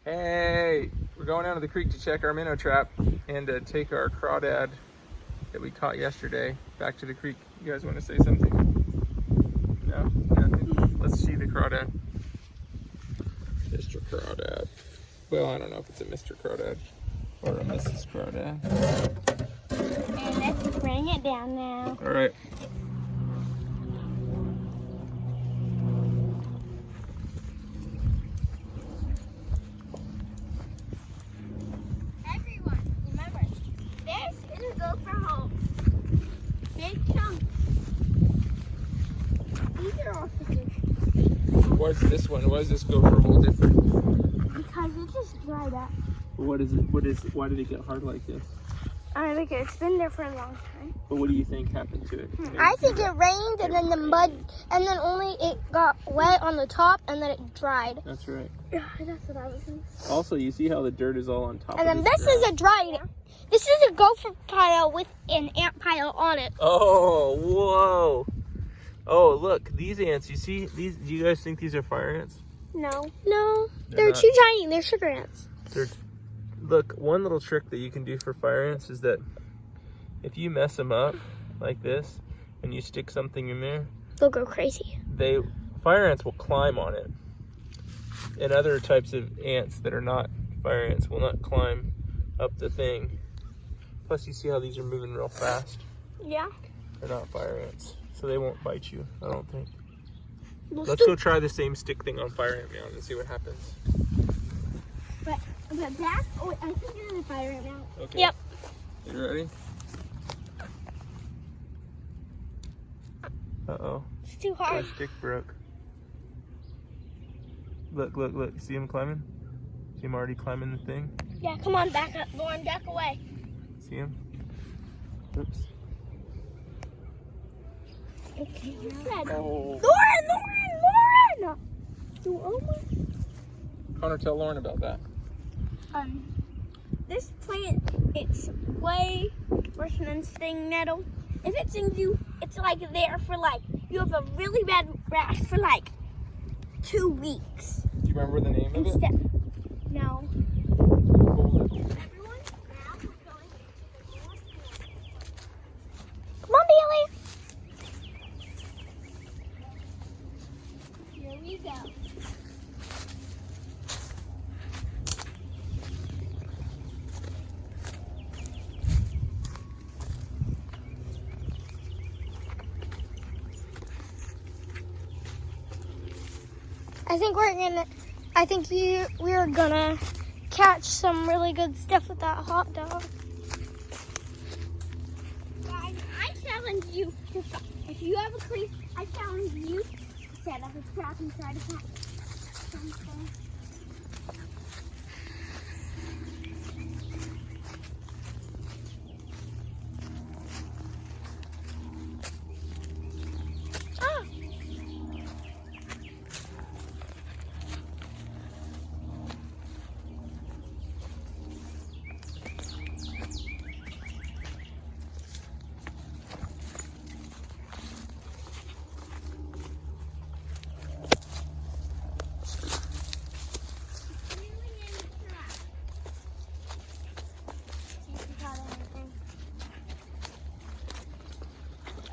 Hey, we're going down to the creek to check our minnow trap and to take our crawdad that we caught yesterday back to the creek. You guys want to say something? No? Nothing? Let's see the crawdad. Mr. Crawdad. Well, I don't know if it's a Mr. Crawdad or a Mrs. Crawdad. And let's bring it down now. All right. Everyone, remember, this is a gopher hole. Big chunk. These are all fish. What's this one? Why does this go for a hole different? Because it just dried up. What is it? Why did it get hard like this? I think it's been there for a long time. But what do you think happened to it? I think it rained and then the mud, and then only it got wet on the top and then it dried. That's right. Yeah, that's what I was thinking. Also, you see how the dirt is all on top And of then this this is a dried. This is a gopher pile with an ant pile on it. Oh, whoa. Oh, look, these ants, you see these? Do you guys think these are fire ants? No, They're they're not. too tiny. They're sugar ants. Look, one little trick that you can do for fire ants is that if you mess them up like this and you stick something in there, They'll go crazy. fire ants will climb on it. And other types of ants that are not fire ants will not climb up the thing. Plus, you see how these are moving real fast? Yeah. They're not fire ants, so they won't bite you, I don't think. Let's Go try the same stick thing on Fire Ant Mound and see what happens. But that. Oh, I think it's a fire ant now. Okay. Yep. You ready? Uh-oh. It's too Our hard. stick broke. Look, look, look. See him climbing? See him already climbing the thing? Yeah, come on, back up, Lauren, back away. See him? Oops. Okay, you said. Oh. Lauren! You almost. Connor, tell Lauren about that. This plant, it's way worse than sting nettle. If it stings you, it's like there for like, you have a really bad rash for like 2 weeks. Do you remember the name of it? Instead. No. Hold it. Everyone, now we're going to the north pole. Come on, Bailey. Here we go. We're gonna catch some really good stuff with that hot dog. Guys, I challenge you to, if you have a creek, I challenge you to set up a trap and try to catch something.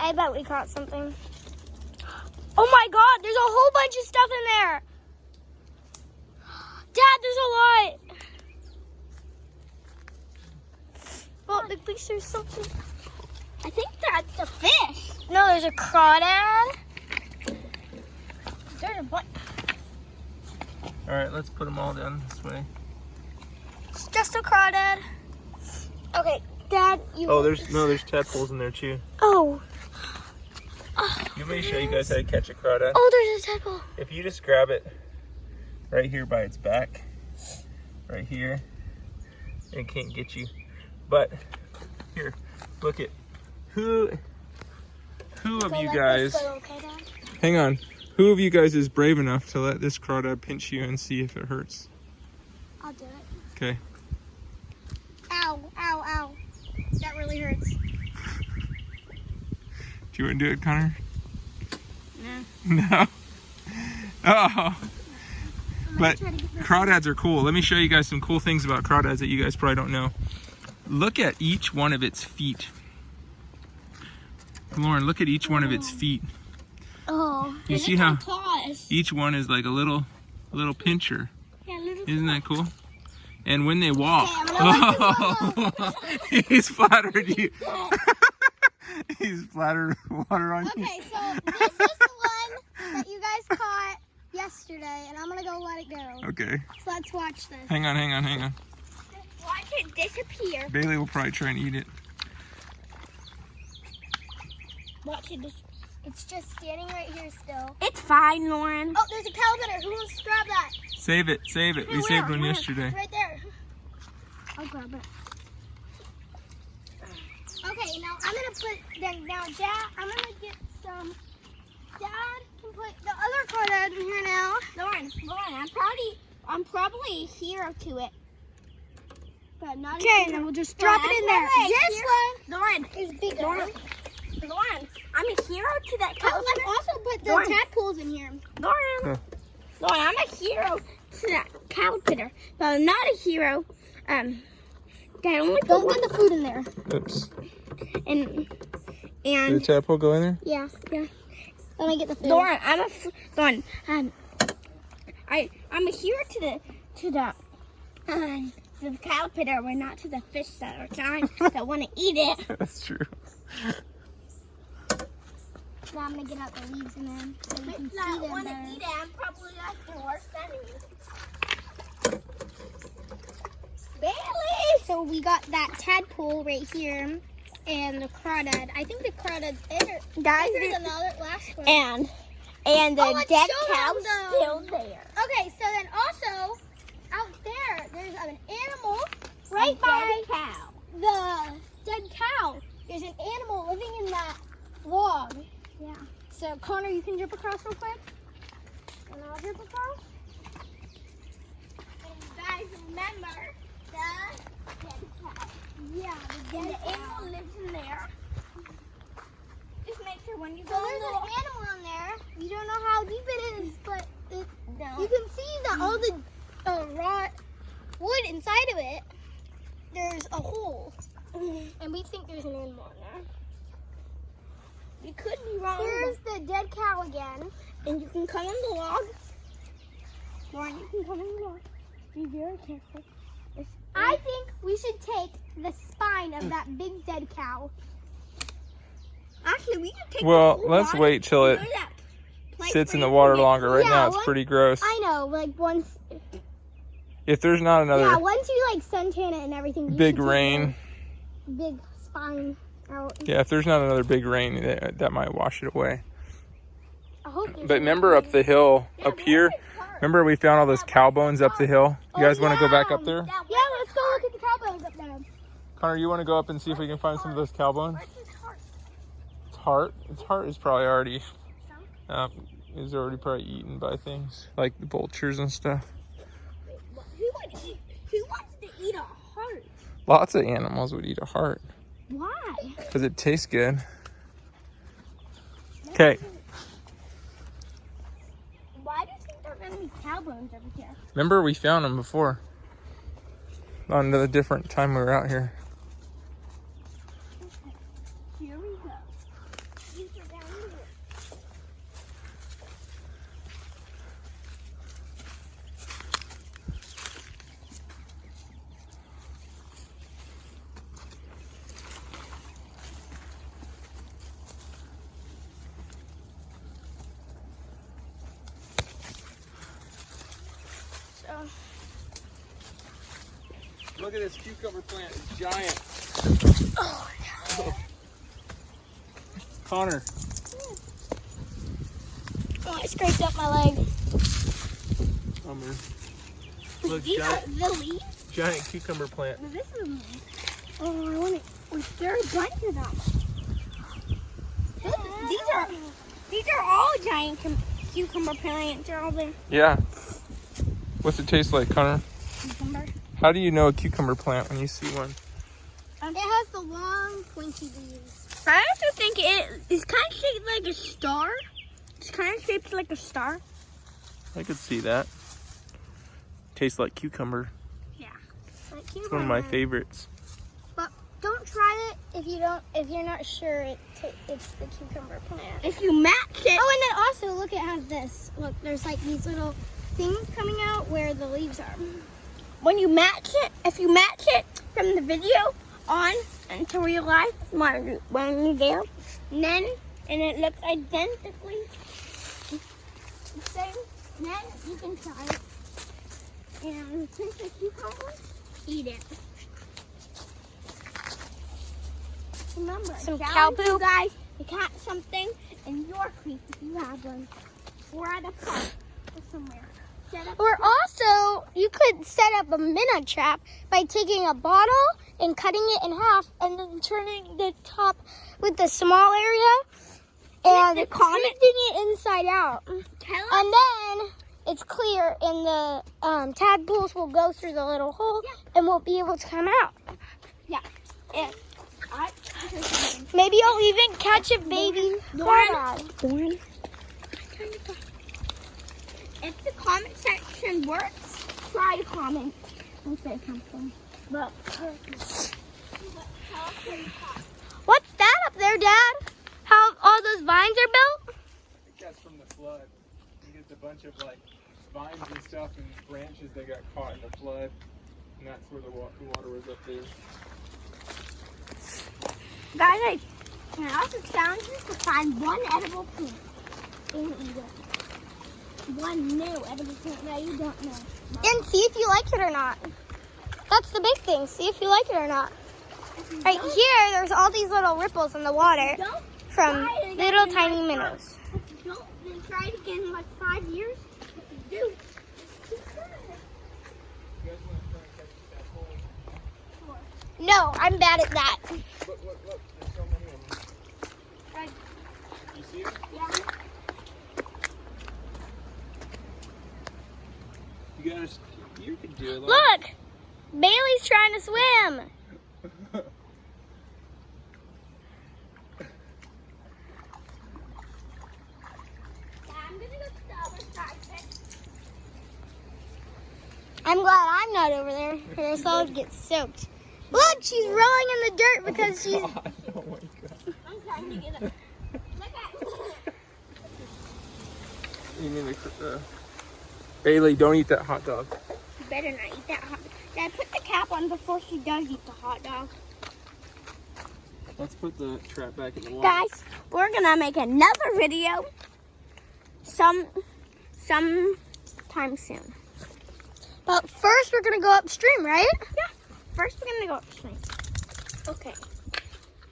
I bet we caught something. Oh my God, there's a whole bunch of stuff in there. Dad, there's a lot. Well, at least there's something. I think that's a fish. No, there's a crawdad. There's a bunch. All right, let's put them all down this way. It's just a crawdad. Okay, Dad, you. Oh, there's tadpoles in there too. Oh. You may show you guys how to catch a crawdad. Oh, there's a tadpole. If you just grab it right here by its back, right here, it can't get you. But here, look at who of you guys? Okay, Dad? Hang on. Who of you guys is brave enough to let this crawdad pinch you and see if it hurts? I'll do it. Okay. Ow, ow, ow. That really hurts. Do you want to do it, Connor? No. No. Oh. Come But crawdads are cool. Let me show you guys some cool things about crawdads that you guys probably don't know. Look at each one of its feet. Lauren, look at each one of its feet. Oh, You see how each one is like a little pincher? Yeah, little. Isn't that cool? And when they walk, Okay, he's flattered you. He's splattered water on you. Okay, so this is the one that you guys caught yesterday, and I'm gonna go let it go. Okay. So let's watch this. Hang on. Watch it disappear. Bailey will probably try and eat it. Watch it disappear. It's just standing right here still. It's fine, Lauren. Oh, there's a cow litter. Who wants to grab that? Save it. We saved one yesterday. It's right there. I'll grab it. Okay, now I'm gonna put Dad. I'm gonna get some. Dad can put the other crawdad in here now. Lauren, I'm probably a hero to it. But not Okay, and then we'll just drop it in there. This one Lauren, is bigger. Lauren, I'm a hero to that cow. Oh, let's also put the Lauren. tadpoles in here. Lauren, I'm a hero to that cow pitter, but I'm not a hero. That only put Don't one. put the food in there. Oops. And Did the tadpole go in there? Yeah. Let me get the food. Lauren, I'm a hero to the cow pitter, but not to the fish that are trying that want to eat it. That's true. Now I'm gonna get out the leaves in there so you can see That them want to better. eat it. I'm probably like the worst enemy. Bailey. So we got that tadpole right here and the crawdad. I think the crawdad's there. Guys, There's another last one. and the Oh, let's dead show cow's them, still there. Okay, so then also out there's an animal A right by dead cow. the dead cow. There's an animal living in that log. Yeah. So Connor, you can jump across real quick. And I'll jump across. And guys, remember the dead cow. Yeah, the And dead the cow. animal lives in there. Just make sure when you So go there's in an the animal in there. You don't know how deep it is, but you no. can see that all the raw wood inside of it. There's a hole, and we think there's an animal in there. You could be wrong. Here's the dead cow again. And you can come on the log. Lauren, you can come on the log. Be very careful. I think we should take the spine of that big dead cow. Actually, we can take Well, the whole let's body wait till it to that place sits in where the you water can get- longer. Right Yeah, now, it's what? pretty gross. I know, like once. If there's not Yeah, another once you like suntan it and everything. you big should take rain, the big spine out. yeah, if there's not another big rain, that might wash it away. I hope there's But remember up the hill, up here, remember we found all those cow bones up the hill? You guys want to go back up there? Yeah, let's go look at the cow bones up there. Connor, you want to go up and see if we can find some of those cow bones? Where's his heart? Its heart is probably already, is already probably eaten by things like the vultures and stuff. Who wants to eat a heart? Lots of animals would eat a heart Why? because it tastes good. Okay, Why do you think there are going to be cow bones over here? remember we found them before on the different time we were out here. Here we go. These are down here. Look at this cucumber plant, it's giant. Oh, Connor, Oh, I scraped up my leg. look, These are the leaves? giant cucumber plant. This is a leaf. Oh, I want it. There are a bunch of them. These are all giant cucumber plants. They're all there. Yeah. What's it taste like, Connor? Cucumber. How do you know a cucumber plant when you see one? It has the long, pointy leaves. I also think it's kind of shaped like a star. It's kind of shaped like a star. I could see that. tastes like cucumber. Yeah. It's one of my favorites. But don't try it if you're not sure it's the cucumber plant. If you match it. Oh, and then also look, it has this. Look, there's like these little things coming out where the leaves are. When you match it, if you match it from the video on into real life, when you're there, and it looks identically the same, then you can try it. And since it's cucumber, eat it. Remember, Some challenge cow poo? you guys to catch something in your creek if you have one, or at a park or somewhere. Set up Or also, you could set up a minnow trap by taking a bottle and cutting it in half and then turning the top with the small area and twisting it inside out. Tell us. And then it's clear and the tadpoles will go through the little hole and won't be able to come out. Yeah. And Maybe you'll even catch a baby crawdad. if the comment section works, try to comment and say something. But What's that up there, Dad? How all those vines are built? I think that's from the flood. I think it's a bunch of like vines and stuff and branches that got caught in the flood, and that's where the water was up there. guys, I can also challenge you to find one edible plant and eat it. One new edible plant that you don't know. And see if you like it or not. That's the big thing. See if you like it or not. Right here, there's all these little ripples in the water Don't from try it little again tiny in like minnows. If you don't, then try it again in like 5 years. If you do, keep trying it. You guys want to try and catch that hole? No, I'm bad at that. Look, there's so many of them. Right. You see them? Yeah. You can do it. Look! Bailey's trying to swim. I'm gonna go to the other side. I'm glad I'm not over there, or else I would get soaked. Look, she's rolling in the dirt because she's... Oh my god. I'm trying to get it. Look at You mean Bailey, don't eat that hot dog. You better not eat that hot dog. Dad, put the cap on before she does eat the hot dog. Let's put the trap back in the water. Guys, we're gonna make another video sometime soon. But first, we're going to go upstream, right? Yeah. First, we're gonna go upstream. Okay.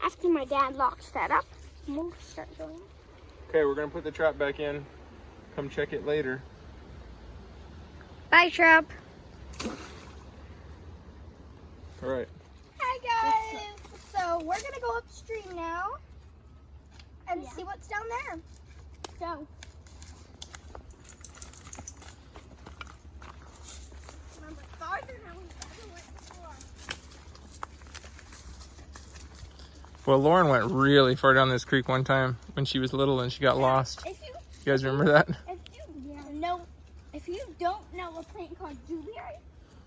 After my dad locks that up, we'll start going. Okay, we're gonna put the trap back in. Come check it later. Bye, Trap. All right. Hi, guys. So, we're going to go upstream now and see what's down there. So, remember, farther than we ever went before. Well, Lauren went really far down this creek one time when she was little and she got lost. If you You guys remember that? If you don't know a plant called dewberry,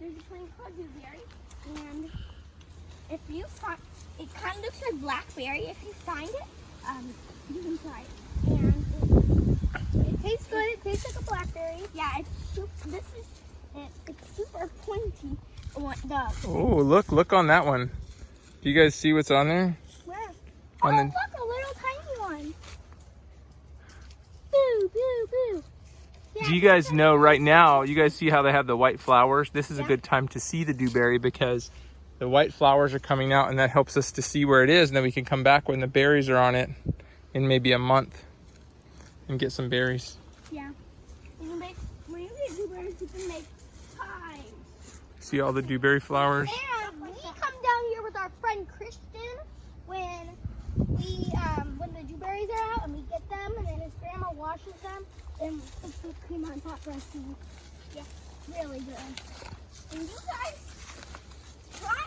there's a plant called dewberry, and if you find it, kind of looks like blackberry. If you find it, you can try it, and It tastes good. It tastes like a blackberry. yeah, it's super. It's super pointy. Oh, look on that one. Do you guys see what's on there? Where? On Oh, the- look, a little tiny one. Boo, boo, boo. Do you guys know right now, you guys see how they have the white flowers? This is a good time to see the dewberry because the white flowers are coming out and that helps us to see where it is. And then we can come back when the berries are on it in maybe a month and get some berries. Yeah. When you get dewberries, you can make pies. See all the dewberry flowers? And we come down here with our friend Christian when the dewberries are out and we get them, and then his grandma washes them and puts the cream on top for us to eat. Yeah, really good. And you guys try.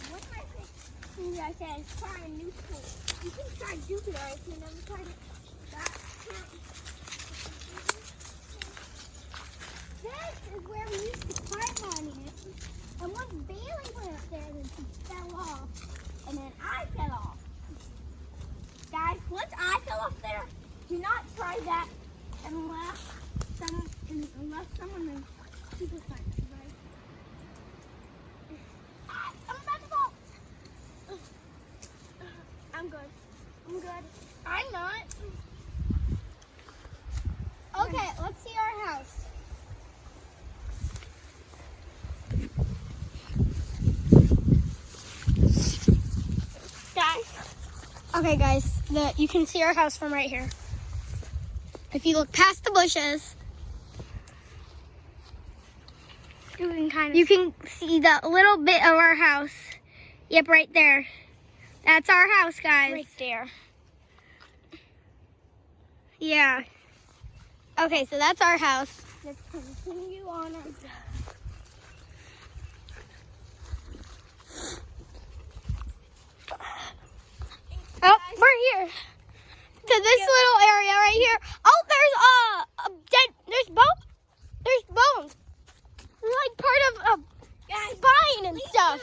What I think you guys said is try a new food. You can try dewberry if you never tried it. off, and then I fell off. Guys, once I fell off there, do not try that unless someone is super fun, right? I'm about to fall. I'm good. I'm good. I'm not. Okay, let's see our house. Okay, guys, you can see our house from right here. If you look past the bushes, you can see the little bit of our house. Yep, right there. That's our house, guys. Right there. Yeah. Okay, so that's our house. Let's continue on our job. Oh, we're here. To this little area right here. Oh, there's bones. There's like part of a spine and stuff.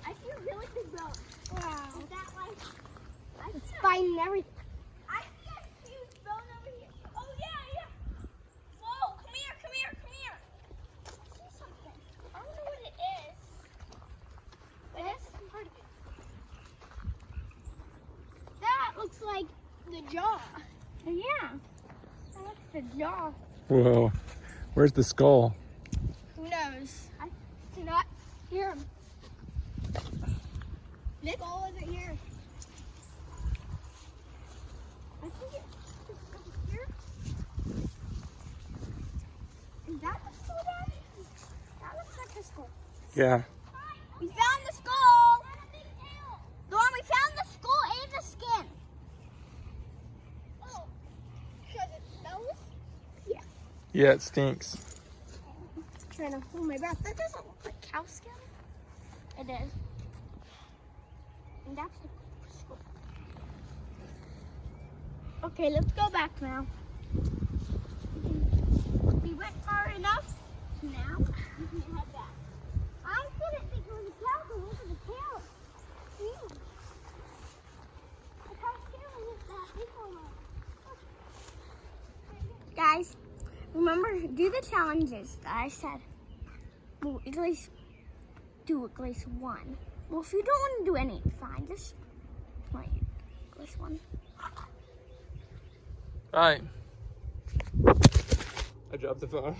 I feel really good about. Wow. Is that like? The spine and everything. I see a huge bone over here. Oh yeah. Whoa! Come here. I see something. I don't know what it is. But it's part of it. That looks like the jaw. Yeah. That looks the jaw. Whoa. Where's the skull? Who knows? It's not here. This skull isn't here. I think it's over here. Is that the skull, Daddy? That looks like a skull. Yeah. We found the skull. Lauren, we found the skull and the skin. Oh, because it smells? Yeah, it stinks. Trying to hold my breath. That doesn't look like cow skin. It is. And that's the skull. Okay, let's go back now. We went far enough. Now we can head back. I didn't think it was a cow, but look at the tail. Look how scary is that big one. Guys, remember, do the challenges that I said. Well, at least do at least one. Well, if you don't want to do any, fine. Just play at least one. All right. I dropped the phone.